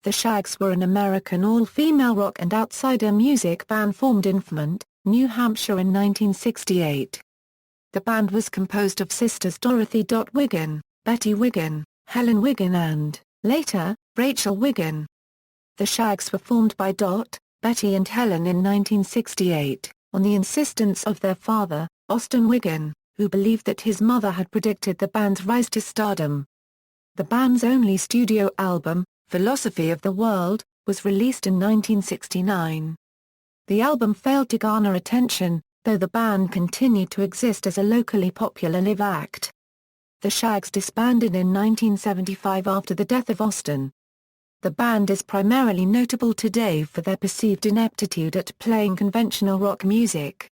The Shaggs were an American all-female rock and outsider music band formed in Fremont, New Hampshire in 1968. The band was composed of sisters Dorothy Wiggin, Betty Wiggin, Helen Wiggin and, later, Rachel Wiggin. The Shaggs were formed by Betty and Helen in 1968, on the insistence of their father, Austin Wiggin, who believed that his mother had predicted the band's rise to stardom. The band's only studio album, Philosophy of the World, was released in 1969. The album failed to garner attention, though the band continued to exist as a locally popular live act. The Shaggs disbanded in 1975 after the death of Austin. The band is primarily notable today for their perceived ineptitude at playing conventional rock music.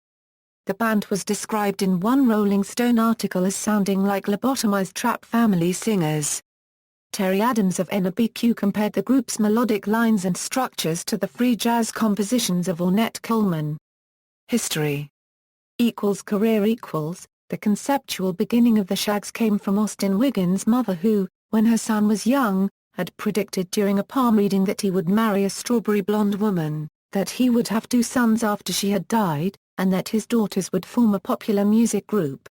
The band was described in one Rolling Stone article as sounding like lobotomized trap family singers. Terry Adams of NBQ compared the group's melodic lines and structures to the free jazz compositions of Ornette Coleman. History Career The conceptual beginning of the Shaggs came from Austin Wiggin's mother who, when her son was young, had predicted during a palm reading that he would marry a strawberry blonde woman, that he would have 2 sons after she had died, and that his daughters would form a popular music group.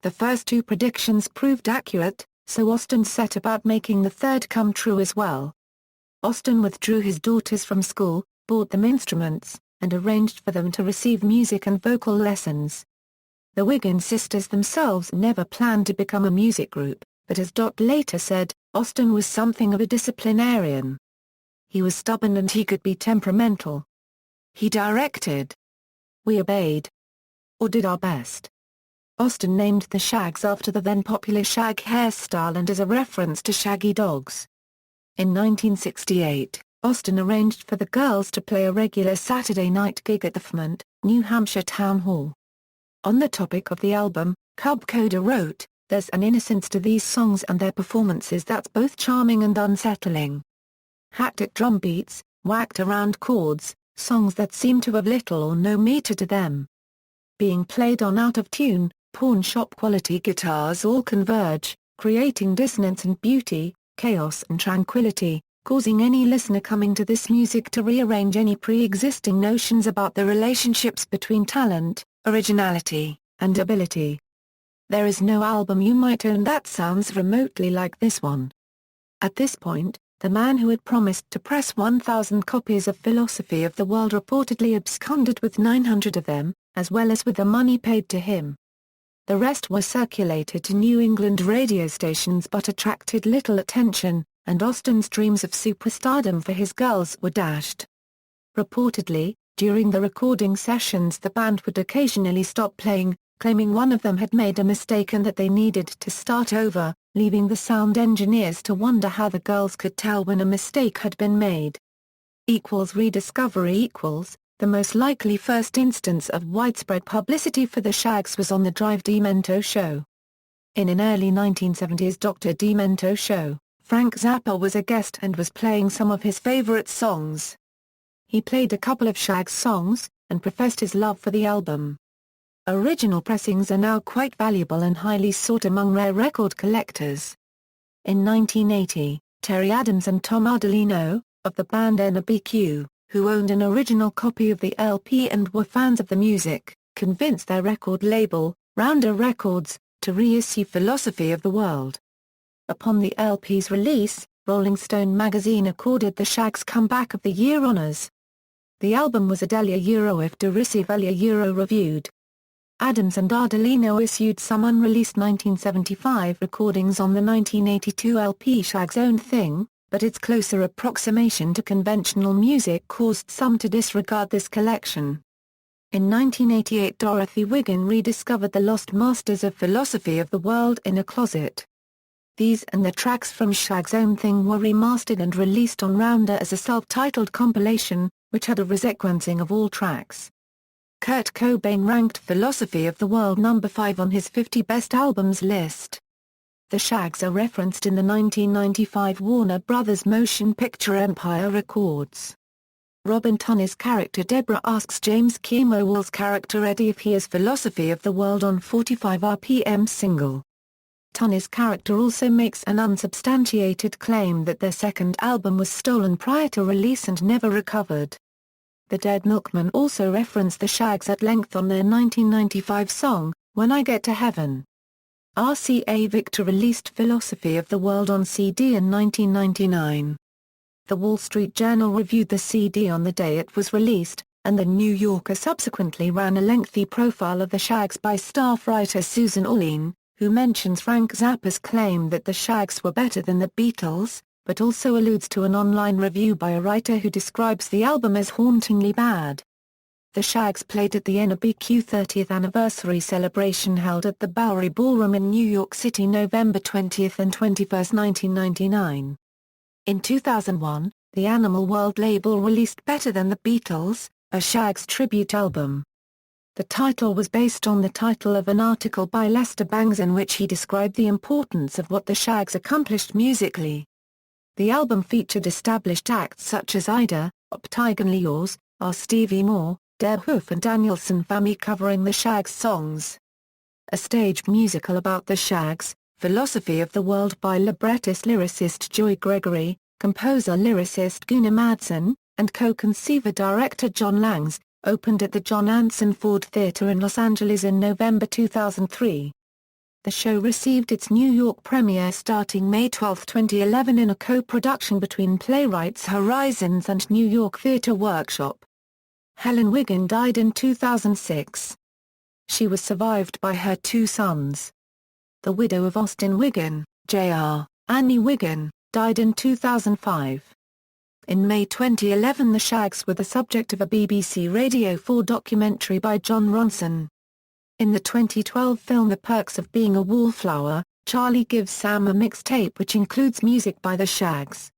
The first 2 predictions proved accurate, so Austin set about making the third come true as well. Austin withdrew his daughters from school, bought them instruments, and arranged for them to receive music and vocal lessons. The Wiggin sisters themselves never planned to become a music group, but as later said, Austin was something of a disciplinarian. He was stubborn and he could be temperamental. He directed. We obeyed. Or did our best. Austin named the Shaggs after the then-popular shag hairstyle and as a reference to shaggy dogs. In 1968, Austin arranged for the girls to play a regular Saturday night gig at the Fremont, New Hampshire Town Hall. On the topic of the album, Cub Coda wrote, "There's an innocence to these songs and their performances that's both charming and unsettling. Hacked-at drum beats, whacked-around chords, songs that seem to have little or no meter to them. Being played on out-of-tune, pawn-shop-quality guitars all converge, creating dissonance and beauty, chaos and tranquility, causing any listener coming to this music to rearrange any pre-existing notions about the relationships between talent, originality, and ability. There is no album you might own that sounds remotely like this one." At this point, the man who had promised to press 1,000 copies of Philosophy of the World reportedly absconded with 900 of them, as well as with the money paid to him. The rest were circulated to New England radio stations but attracted little attention, and Austin's dreams of superstardom for his girls were dashed. Reportedly, during the recording sessions the band would occasionally stop playing, claiming one of them had made a mistake and that they needed to start over, leaving the sound engineers to wonder how the girls could tell when a mistake had been made. Rediscovery The most likely first instance of widespread publicity for the Shaggs was on the Drive Demento show. In an early 1970s Dr. Demento show, Frank Zappa was a guest and was playing some of his favorite songs. He played a couple of Shaggs songs, and professed his love for the album. Original pressings are now quite valuable and highly sought among rare record collectors. In 1980, Terry Adams and Tom Ardolino, of the band NBQ, who owned an original copy of the LP and were fans of the music, convinced their record label, Rounder Records, to reissue Philosophy of the World. Upon the LP's release, Rolling Stone magazine accorded the Shaggs Comeback of the Year honors. The album was a if derisive reviewed. Adams and Ardolino issued some unreleased 1975 recordings on the 1982 LP Shaggs' Own Thing, but its closer approximation to conventional music caused some to disregard this collection. In 1988 Dorothy Wiggin rediscovered the lost masters of Philosophy of the World in a closet. These and the tracks from Shaggs' Own Thing were remastered and released on Rounder as a self-titled compilation, which had a resequencing of all tracks. Kurt Cobain ranked Philosophy of the World number 5 on his 50 Best Albums list. The Shaggs are referenced in the 1995 Warner Brothers motion picture Empire Records. Robin Tunney's character Deborah asks James Kemoewall's character Eddie if he is Philosophy of the World on 45 RPM single. Tunney's character also makes an unsubstantiated claim that their second album was stolen prior to release and never recovered. The Dead Milkmen also reference the Shaggs at length on their 1995 song, When I Get to Heaven. RCA Victor released Philosophy of the World on CD in 1999. The Wall Street Journal reviewed the CD on the day it was released, and the New Yorker subsequently ran a lengthy profile of the Shaggs by staff writer Susan Orlean, who mentions Frank Zappa's claim that the Shaggs were better than the Beatles, but also alludes to an online review by a writer who describes the album as hauntingly bad. The Shaggs played at the NBQ 30th anniversary celebration held at the Bowery Ballroom in New York City November 20 and 21, 1999. In 2001, the Animal World label released Better Than the Beatles, a Shaggs tribute album. The title was based on the title of an article by Lester Bangs in which he described the importance of what the Shaggs accomplished musically. The album featured established acts such as Ida, Optiganly Yours, R. Stevie Moore, Deb Hoof and Danielson Family covering the Shaggs songs. A staged musical about the Shaggs, Philosophy of the World by librettist-lyricist Joy Gregory, composer-lyricist Gunnar Madsen, and co-conceiver-director John Langs, opened at the John Anson Ford Theatre in Los Angeles in November 2003. The show received its New York premiere starting May 12, 2011 in a co-production between Playwrights Horizons and New York Theatre Workshop. Helen Wiggin died in 2006. She was survived by her two sons. The widow of Austin Wiggin, Jr., Annie Wiggin, died in 2005. In May 2011 the Shaggs were the subject of a BBC Radio 4 documentary by John Ronson. In the 2012 film The Perks of Being a Wallflower, Charlie gives Sam a mixtape which includes music by the Shaggs.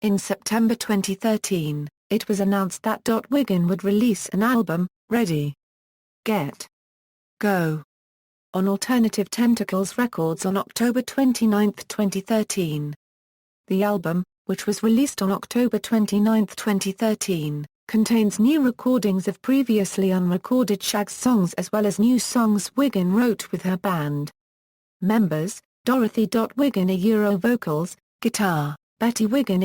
In September 2013, it was announced that Wiggin would release an album, Ready, Get, Go, on Alternative Tentacles Records on October 29, 2013. The album, which was released on October 29, 2013, contains new recordings of previously unrecorded Shaggs songs as well as new songs Wiggin wrote with her band. Members: Dorothy Wiggin vocals, guitar, Betty Wiggin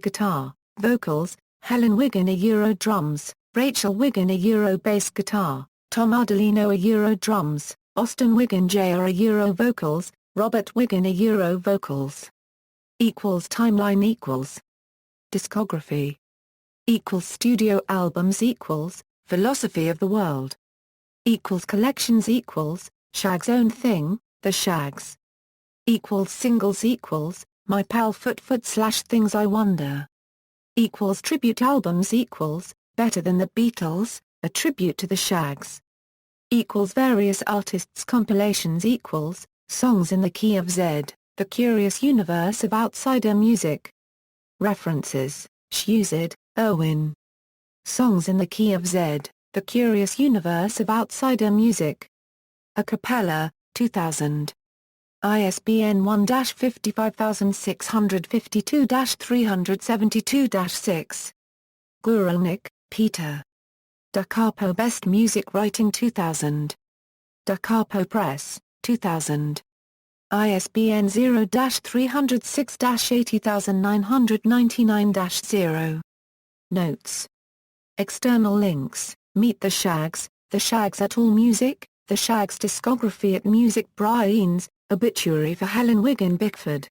guitar, vocals, Helen Wiggin drums, Rachel Wiggin bass guitar, Tom Ardolino drums, Austin Wiggin Jr. vocals, Robert Wiggin vocals. Timeline Discography Studio albums Philosophy of the World Collections Shaggs' Own Thing, The Shaggs Singles My Pal Foot Things I Wonder Tribute albums Better Than the Beatles, a tribute to the Shaggs Various artists compilations Songs in the Key of Z, The Curious Universe of Outsider Music. References: Shused, Erwin. Songs in the Key of Z, The Curious Universe of Outsider Music. A cappella, 2000. ISBN 1-55652-372-6. Guralnick, Peter. Da Capo Best Music Writing 2000. Da Capo Press, 2000. ISBN 0-306-80999-0. Notes. External links: Meet the Shaggs, The Shaggs at AllMusic, The Shaggs Discography at Music Brains, Obituary for Helen Wiggin Bickford.